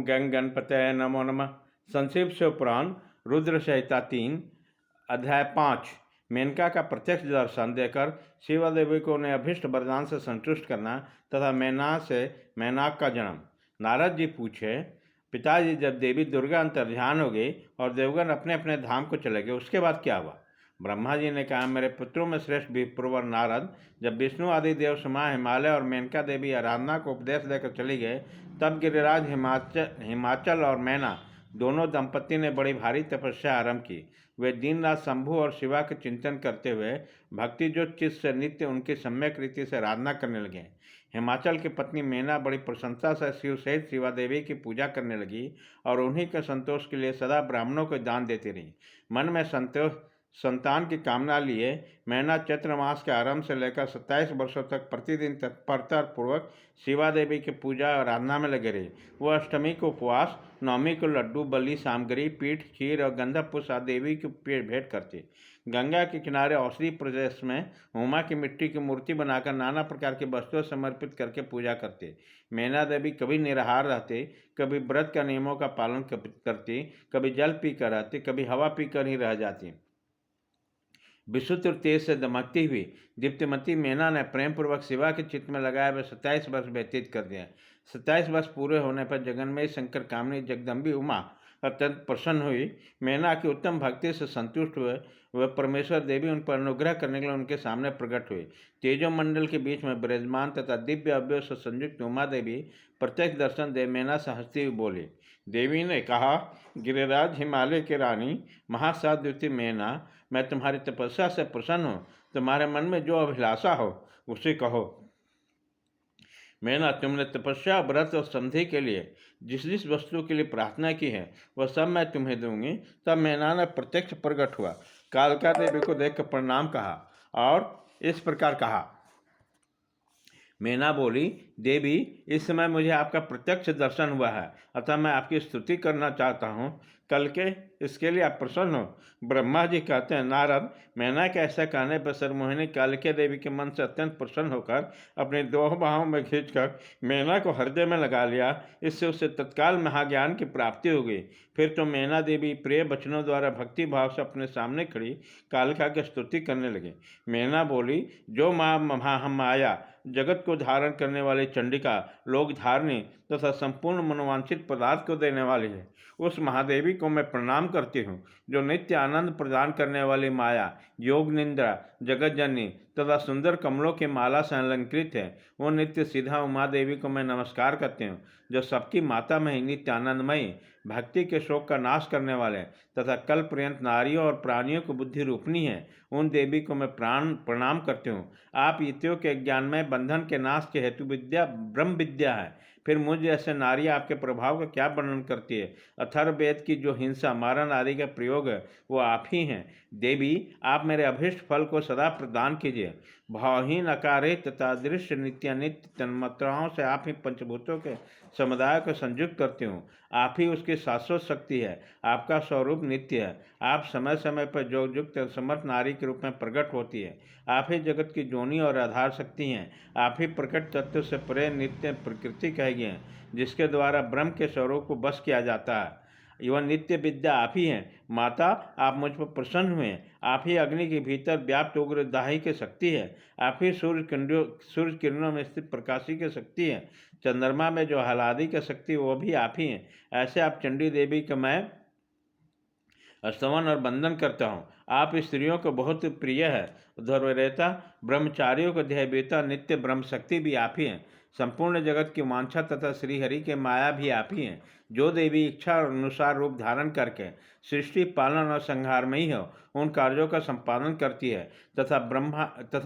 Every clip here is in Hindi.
गंग गणपतये नमो नमः। संक्षिप्त शिव पुराण रुद्र संहिता 3 अध्याय 5। मेनका का प्रत्यक्ष दर्शन देकर शिवा देवी को उन्हें अभिष्ट वरदान से संतुष्ट करना तथा मैना से मैनाक का जन्म। नारद जी पूछे, पिताजी, जब देवी दुर्गा अंतर्ध्यान हो गई और देवगण अपने अपने धाम को चले गए, उसके बाद क्या हुआ? ब्रह्मा जी ने कहा, मेरे पुत्रों में श्रेष्ठ विप्रवर नारद जब विष्णु आदि देव समा हिमालय और मेनका देवी आराधना को उपदेश देकर चली गए, तब गिरिराज हिमाचल और मैना दोनों दंपति ने बड़ी भारी तपस्या आरंभ की। वे दिन रात शंभु और शिवा के चिंतन करते हुए भक्ति जो चित्त से नित्य उनकी सम्यक रीति से आराधना करने लगे। हिमाचल की पत्नी मैना बड़ी प्रसन्नता से शिव सहित शिवा देवी की पूजा करने लगी और उन्हीं के संतोष के लिए सदा ब्राह्मणों को दान देती रही। मन में संतान की कामना लिए मैना चैत्र मास के आरंभ से लेकर 27 वर्षों तक प्रतिदिन तत्परता पूर्वक शिवा देवी की पूजा और आराधना में लगे रही। वह अष्टमी को उपवास, नवमी को लड्डू, बलि, सामग्री, पीठ, खीर और गंधक पुष्प देवी की भेंट करती। गंगा के किनारे औषधि प्रदेश में उमा की मिट्टी की मूर्ति बनाकर नाना प्रकार की वस्तुएं समर्पित करके पूजा करते। मैना देवी कभी निराहार रहती, कभी व्रत का नियमों का पालन करती, कभी जल पीकर रहती, कभी हवा पीकर ही रह जाती। विशुद्ध तेज से दमकती हुई दीप्तिमती मैना ने प्रेमपूर्वक शिवा के चित्त में लगाए हुए 27 वर्ष व्यतीत कर दिए। 27 वर्ष पूरे होने पर जगन्मयी शंकर कामनी जगदम्बी उमा अत्यंत प्रसन्न हुई। मैना की उत्तम भक्ति से संतुष्ट हुए वह परमेश्वर देवी उन पर अनुग्रह करने के लिए उनके सामने प्रकट हुई। तेजो मंडल के बीच में विराजमान तथा दिव्य अवयव से संयुक्त उमा देवी प्रत्यक्ष दर्शन दे मैना से हंसती हुई बोली। देवी ने कहा, गिरिराज हिमालय की रानी महासाध्वी मैना, मैं तुम्हारी तपस्या से प्रसन्न हूँ। तुम्हारे मन में जो अभिलाषा हो उसे कहो। मैना, तुमने तपस्या, व्रत और संधि के लिए जिस जिस वस्तु के लिए प्रार्थना की है वह सब मैं तुम्हें दूंगी। तब मैना ने प्रत्यक्ष प्रकट हुआ, कालका देवी को देखकर प्रणाम कहा और इस प्रकार कहा। मैना बोली, देवी, इस समय मुझे आपका प्रत्यक्ष दर्शन हुआ है, अतः मैं आपकी स्तुति करना चाहता हूँ। कल के इसके लिए आप प्रसन्न हो। ब्रह्मा जी कहते हैं, नारद, मैना के ऐसा कहने पर सरमोहिनी कालिका देवी के मन से अत्यंत प्रसन्न होकर अपने दो बाहों में खींचकर मैना को हृदय में लगा लिया। इससे उसे तत्काल महाज्ञान की प्राप्ति हो गई। फिर तो मैना देवी प्रिय वचनों द्वारा भक्ति भाव से अपने सामने खड़ी कालिका की स्तुति करने लगे। मैना बोली, जो महामाया जगत को धारण करने वाली चंडिका, लोक धारणी तथा संपूर्ण मनोवांछित पदार्थ को देने वाली है, उस महादेवी को मैं प्रणाम करती हूँ। जो नित्य आनंद प्रदान करने वाली माया, योग निंद्रा, जगत जननी तथा सुंदर कमलों की माला से अलंकृत है, वो नित्य सीधा उमा देवी को मैं नमस्कार करती हूँ। जो सबकी माता में ही नित्य आनंदमयी, भक्ति के शोक का नाश करने वाले तथा कल पर्यंत नारियों और प्राणियों को बुद्धि रूपनी है, उन देवी को मैं प्रणाम करती हूँ। आप युतियों के ज्ञान में बंधन के नाश के हेतु विद्या ब्रह्म विद्या है। फिर मुझ जैसे नारी आपके प्रभाव का क्या वर्णन करती है? अथर्ववेद की जो हिंसा, मारण आदि का प्रयोग है वो आप ही हैं। देवी, आप मेरे अभीष्ट फल को सदा प्रदान कीजिए। भावहीन, अकारे तथा दृश्य नित्यानित्य तन्मात्राओं से आप ही पंचभूतों के समुदाय को संयुक्त करती हूँ। आप ही उसकी शाश्वत शक्ति है। आपका स्वरूप नित्य है। आप समय समय पर योगयुक्त समर्थ नारी के रूप में प्रकट होती है। आप ही जगत की जोनी और आधार शक्ति हैं। आप ही प्रकट तत्व से परे नित्य प्रकृति कही गई है, जिसके द्वारा ब्रह्म के स्वरूप को बस किया जाता है। यह नित्य विद्या आप ही हैं। माता, आप मुझ पर प्रसन्न हुए। आप ही अग्नि के भीतर व्याप्त उग्र दाही की शक्ति है। आप ही सूर्य किरणों में स्थित प्रकाशी की शक्ति है। चंद्रमा में जो हलादी की शक्ति वो भी आप ही हैं। ऐसे आप चंडी देवी का मैं स्तवन और बंदन करता हूँ। आप स्त्रियों को बहुत प्रिय है। धर्मरेता, ब्रह्मचारियों को ध्येयवेता, नित्य ब्रह्म शक्ति भी आप ही हैं। संपूर्ण जगत की वांछा तथा श्रीहरि के माया भी आप ही हैं। जो देवी इच्छा अनुसार रूप धारण करके सृष्टि, पालन और संहार में ही हो उन कार्यों का संपादन करती है तथा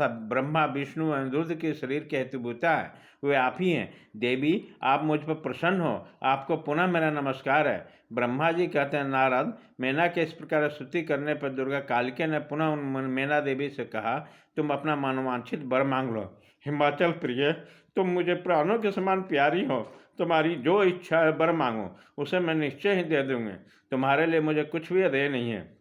ब्रह्मा विष्णु और रुद्र के शरीर के हेतुभूता है, वे आप ही हैं। देवी, आप मुझ पर प्रसन्न हो। आपको पुनः मेरा नमस्कार है। ब्रह्मा जी कहते हैं, नारद, मैना के इस प्रकार स्तुति करने पर दुर्गा कालिका ने पुनः मैना देवी से कहा, तुम अपना मनोवांछित वर मांग लो। हिमाचल प्रिय, तुम मुझे प्राणों के समान प्यारी हो। तुम्हारी जो इच्छा है वर मांगो, उसे मैं निश्चय ही दे दूंगी। तुम्हारे लिए मुझे कुछ भी अदेय नहीं है।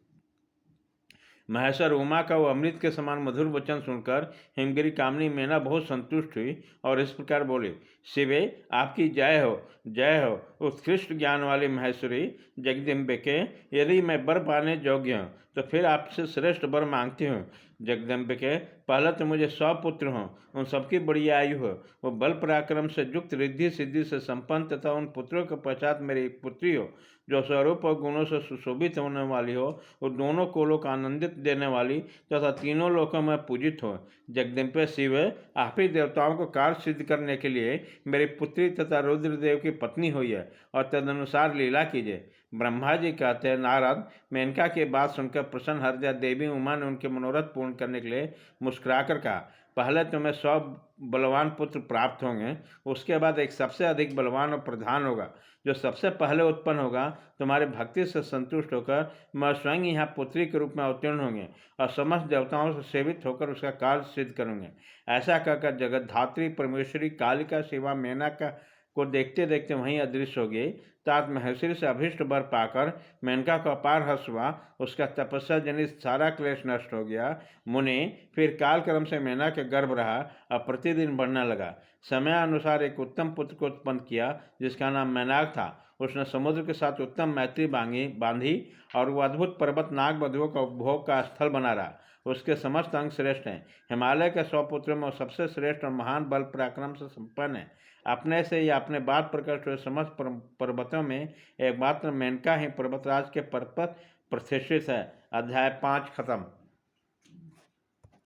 महेश्वर उमा का वो अमृत के समान मधुर वचन सुनकर हिमगिरी कामनी मैना बहुत संतुष्ट हुई और इस प्रकार बोली, शिवे आपकी जय हो, जय हो। उत्कृष्ट ज्ञान वाली महेश्वरी जगदम्बे के, यदि मैं वर पाने योग्य हूँ तो फिर आपसे श्रेष्ठ वर मांगती हूँ। जगदम्बे के, पहले तो मुझे 100 पुत्र हों, उन सबकी बड़ी आयु हो, वो बल पराक्रम से युक्त, रिद्धि सिद्धि से संपन्न, तथा उन पुत्रों के पश्चात मेरी एक पुत्री हो जो स्वरूप और गुणों से सुशोभित होने वाली हो, वो दोनों कोलों को आनंदित देने वाली तथा तीनों लोकों में पूजित हो। जगदम्बे शिव, आप ही देवताओं को कार्य सिद्ध करने के लिए मेरी पुत्री तथा रुद्रदेव की पत्नी हुई है, और तदनुसार लीला कीजिए। ब्रह्मा जी कहते हैं, नारद, मेनका की बात सुनकर प्रसन्न हृदय देवी उमा ने उनके मनोरथ पूर्ण करने के लिए मुस्कुराकर कहा, पहले तुम्हें 100 बलवान पुत्र प्राप्त होंगे, उसके बाद एक सबसे अधिक बलवान और प्रधान होगा, जो सबसे पहले उत्पन्न होगा। तुम्हारी भक्ति से संतुष्ट होकर मैं स्वयं यहाँ पुत्री के रूप में अवतीर्ण होंगे और समस्त देवताओं से सेवित होकर उसका कार्य सिद्ध करूँगे। ऐसा कहकर जगतधात्री परमेश्वरी कालिका शिवा मेनका को देखते देखते वहीं अदृश्य हो गई। तात महर्षि से अभीष्ट वर पाकर मेनका को अपार हर्ष हुआ, उसका तपस्या जनित सारा क्लेश नष्ट हो गया। मुनि, फिर कालक्रम से मेना के गर्भ रहा और प्रतिदिन बढ़ने लगा। समयानुसार एक उत्तम पुत्र को उत्पन्न किया जिसका नाम मैनाक था। उसने समुद्र के साथ उत्तम मैत्री बांधी और वो अद्भुत पर्वत नाग बधुओं का उपभोग का स्थल बना रहा। उसके समस्त अंग श्रेष्ठ हैं। हिमालय के 100 पुत्रों में सबसे श्रेष्ठ और महान बल पराक्रम से संपन्न है। अपने से या अपने बाद प्रकट हुए समस्त पर्वतों में एकमात्र मेनका ही पर्वतराज के पर्वत प्रतिष्ठित है। अध्याय 5 खत्म।